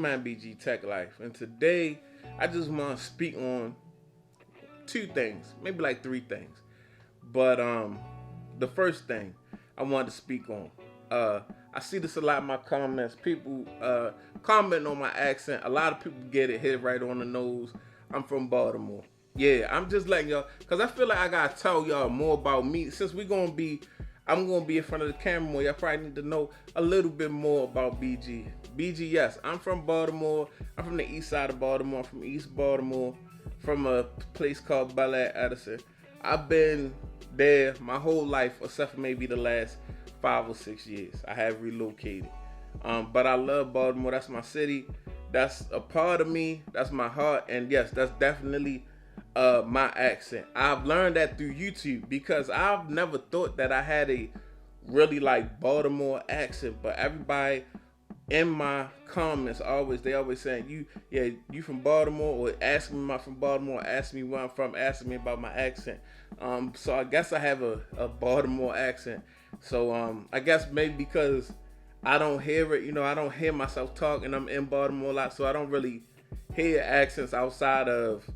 man BGTechLife, and today I just want to speak on two things, maybe like three things. But the first thing I wanted to speak on, I see this a lot in my comments. People comment on my accent. A lot of people get it hit right on the nose. I'm from Baltimore. Yeah, I'm just letting y'all, cause I feel like I gotta tell y'all more about me. Since I'm gonna be in front of the camera more. Y'all probably need to know a little bit more about BG. BG, yes, I'm from Baltimore. I'm from the east side of Baltimore. I'm from East Baltimore, from a place called Bel Air, Edison. I've been there my whole life, except for maybe the last 5 or 6 years. I have relocated, but I love Baltimore. That's my city. That's a part of me. That's my heart, and yes, that's definitely my accent. I've learned that through YouTube because I've never thought that I had a really like Baltimore accent, but everybody in my comments they always saying you from Baltimore, or asking me from Baltimore, asking me where I'm from, asking me about my accent. So I guess I have a Baltimore accent. So I guess maybe because I don't hear it, I don't hear myself talk, and I'm in Baltimore a lot, so I don't really hear accents outside of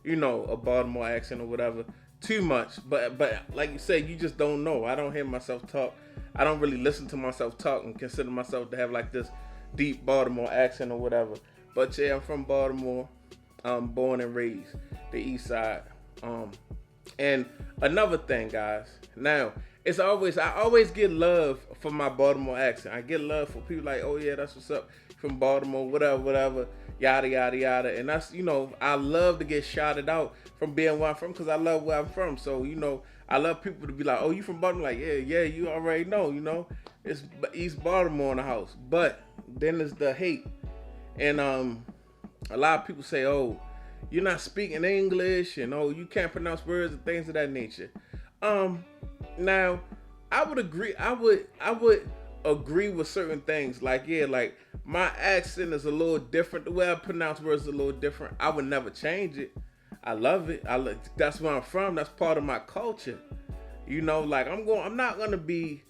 a Baltimore accent or whatever too much. But like you said, you just don't know. I don't hear myself talk. I don't really listen to myself talk and consider myself to have like this deep Baltimore accent or whatever. But yeah, I'm from Baltimore. Born and raised the east side. And another thing, guys, now I always get love for my Baltimore accent. I get love for people like, oh yeah, that's what's up, from Baltimore, whatever, yada yada yada. And that's, I love to get shouted out from being where I'm from, because I love where I'm from. So I love people to be like, oh, you from Baltimore? Like, yeah, you already know, it's East Baltimore in the house. But then there's the hate, and a lot of people say, oh, you're not speaking English, and oh, you can't pronounce words and things of that nature. Now, I would agree. I would agree with certain things. Like my accent is a little different. The way I pronounce words is a little different. I would never change it. I love it. That's where I'm from. That's part of my culture. I'm not gonna be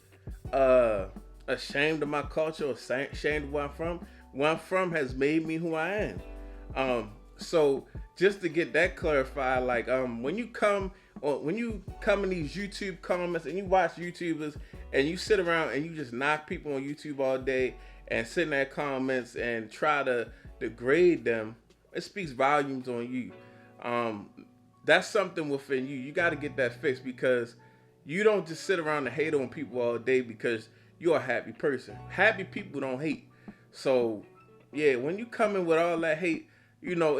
ashamed of my culture or ashamed of where I'm from. Where I'm from has made me who I am. So just to get that clarified, when you come in these YouTube comments and you watch YouTubers and you sit around and you just knock people on YouTube all day and sit in their comments and try to degrade them, it speaks volumes on you. That's something within you. You got to get that fixed, because you don't just sit around and hate on people all day because you're a happy person. Happy people don't hate. So yeah, when you come in with all that hate, we're gonna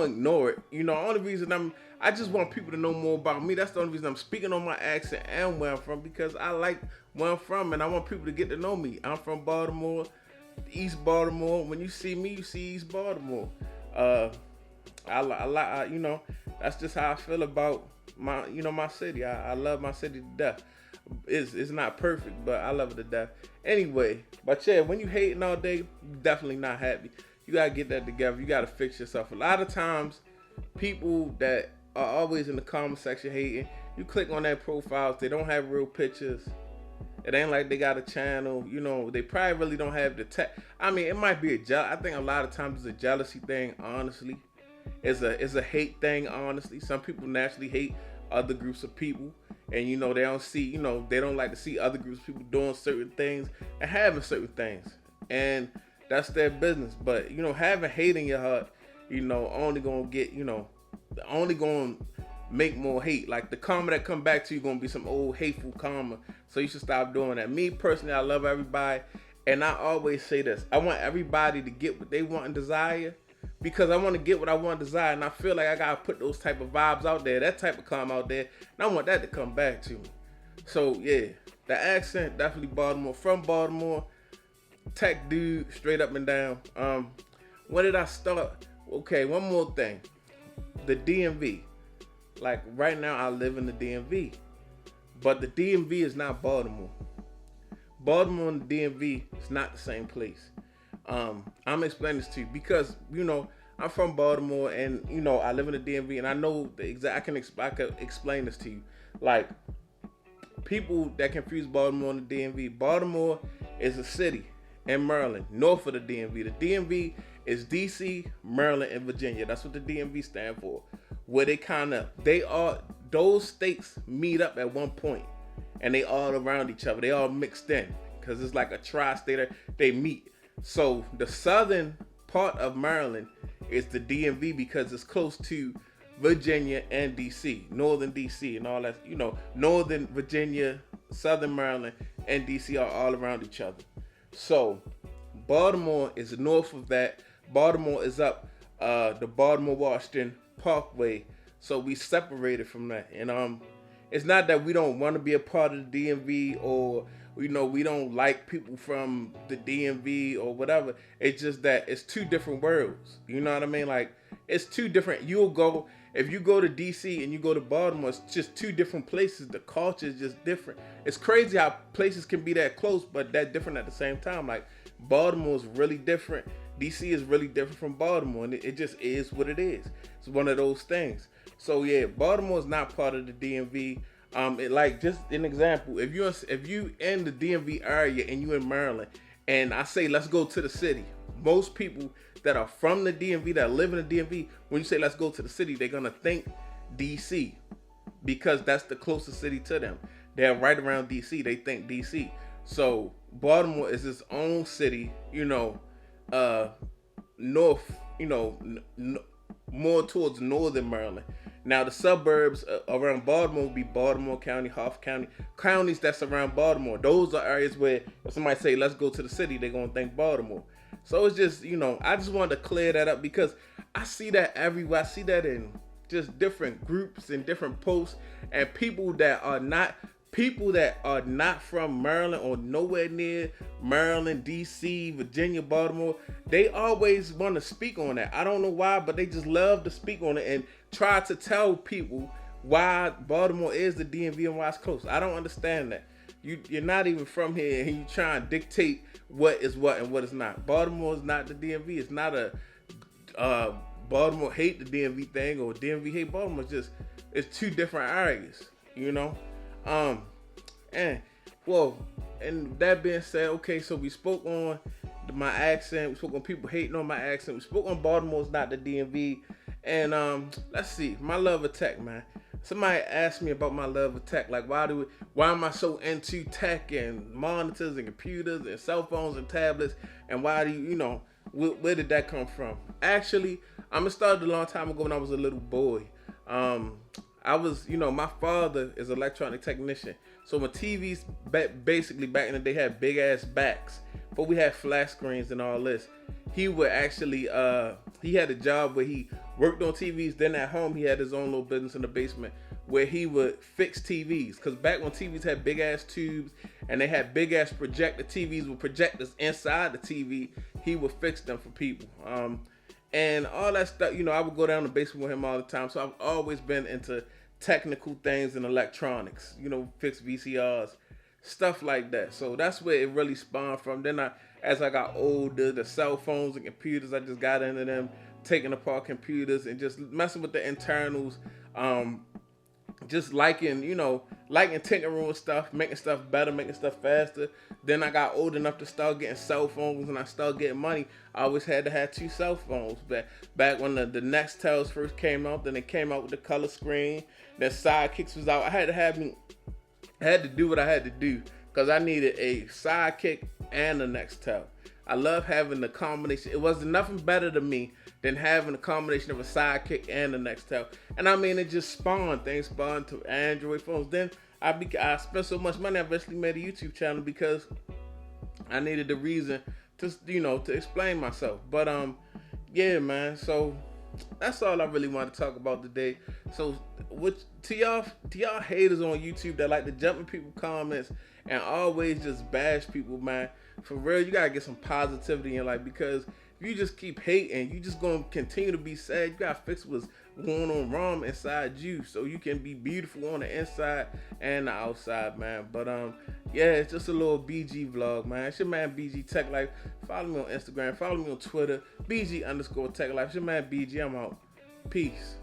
ignore it. The only reason I just want people to know more about me. That's the only reason I'm speaking on my accent and where I'm from, because I like where I'm from and I want people to get to know me. I'm from Baltimore, East Baltimore. When you see me, you see East Baltimore. That's just how I feel about my city. I love my city to death. It's not perfect, but I love it to death. Anyway, but yeah, when you hating all day, you're definitely not happy. You gotta get that together. You gotta fix yourself. A lot of times, people that are always in the comment section hating, you click on their profiles, they don't have real pictures. It ain't like they got a channel. They probably really don't have the tech. I mean, it might be I think a lot of times it's a jealousy thing, honestly. It's a hate thing, honestly. Some people naturally hate other groups of people, and they don't see, they don't like to see other groups of people doing certain things and having certain things, and that's their business. But having hate in your heart, only gonna get, only gonna make more hate. Like the karma that come back to you gonna be some old hateful karma. So you should stop doing that. Me personally, I love everybody, and I always say this: I want everybody to get what they want and desire, because I want to get what I want and desire, and I feel like I gotta put those type of vibes out there, that type of karma out there, and I want that to come back to me. So yeah, the accent definitely Baltimore, from Baltimore. Tech dude, straight up and down. When did I start? Okay, one more thing. The DMV. Like right now, I live in the DMV, but the DMV is not Baltimore. Baltimore and the DMV is not the same place. I'm explaining this to you because I'm from Baltimore, and I live in the DMV, and I know the exact. I could explain this to you. Like people that confuse Baltimore and the DMV. Baltimore is a city. and Maryland, north of the DMV. The DMV is DC, Maryland, and Virginia. That's what the DMV stand for. Where those states meet up at one point, and they all around each other. They all mixed in because it's like a tri-state. They meet. So the southern part of Maryland is the DMV because it's close to Virginia and DC, northern DC and all that. Northern Virginia, southern Maryland, and DC are all around each other. So Baltimore is north of that. Baltimore is up the Baltimore-Washington Parkway. So we separated from that. And it's not that we don't want to be a part of the DMV or we don't like people from the DMV or whatever. It's just that it's two different worlds. You know what I mean? Like, it's two different. If you go to DC and you go to Baltimore, it's just two different places. The culture is just different. It's crazy how places can be that close, but that different at the same time. Like, Baltimore is really different. DC is really different from Baltimore, and it just is what it is. It's one of those things. So yeah, Baltimore is not part of the DMV. Just an example, if you in the DMV area and you in Maryland, and I say let's go to the city, most people that are from the DMV that live in the DMV, when you say let's go to the city, they're gonna think DC because that's the closest city to them. They're right around DC. They think DC. So Baltimore is its own city. North. More towards northern Maryland. Now the suburbs around Baltimore would be Baltimore County, Harford County, counties that's around Baltimore. Those are areas where if somebody say let's go to the city, they're gonna think Baltimore. So it's just, I just wanted to clear that up because I see that everywhere. I see that in just different groups and different posts, and people that are not from Maryland or nowhere near Maryland, DC, Virginia, Baltimore, they always want to speak on that. I don't know why, but they just love to speak on it and try to tell people why Baltimore is the DMV and why it's close. I don't understand that. You're not even from here and you try and dictate what is what and what is not. Baltimore is not the DMV. It's not a Baltimore hate the DMV thing or DMV hate Baltimore. It's two different areas, and that being said, okay, so we spoke on my accent, we spoke on people hating on my accent, we spoke on Baltimore's not the DMV, and let's see, my love of tech, man. Somebody asked me about my love of tech, like why am I so into tech and monitors and computers and cell phones and tablets, and why do you, where did that come from? Actually, it started a long time ago when I was a little boy. I was, my father is an electronic technician. So when TVs, basically back in the day, had big ass backs, but we had flat screens and all this, he would actually, he had a job where he worked on TVs. Then at home, he had his own little business in the basement where he would fix TVs. Because back when TVs had big ass tubes and they had big ass projector TVs with projectors inside the TV, he would fix them for people. And all that stuff, I would go down the basement with him all the time. So I've always been into technical things and electronics, fix VCRs, stuff like that. So that's where it really spawned from. Then as I got older, the cell phones and computers, I just got into them, taking apart computers and just messing with the internals, just liking tinkering with stuff, making stuff better, making stuff faster. Then I got old enough to start getting cell phones and I started getting money. I always had to have two cell phones. Back when the Nextels first came out, then it came out with the color screen. Then Sidekicks was out. I had to do what I had to do because I needed a Sidekick and a Nextel. I love having the combination. It wasn't nothing better to me than having a combination of a Sidekick and a Nextel. And it just spawned. Things spawned to Android phones. Then I spent so much money, I eventually made a YouTube channel because I needed a reason to explain myself. But yeah, man. So that's all I really want to talk about today. So to y'all haters on YouTube that like to jump in people's comments and always just bash people, man, for real, you gotta get some positivity in life, because if you just keep hating, you just gonna continue to be sad. You gotta fix what's going on wrong inside you so you can be beautiful on the inside and the outside, man. But yeah, it's just a little BG vlog, man. It's your man BGTechLife. Follow me on Instagram, follow me on Twitter, BG_TechLife. It's your man BG. I'm out. Peace.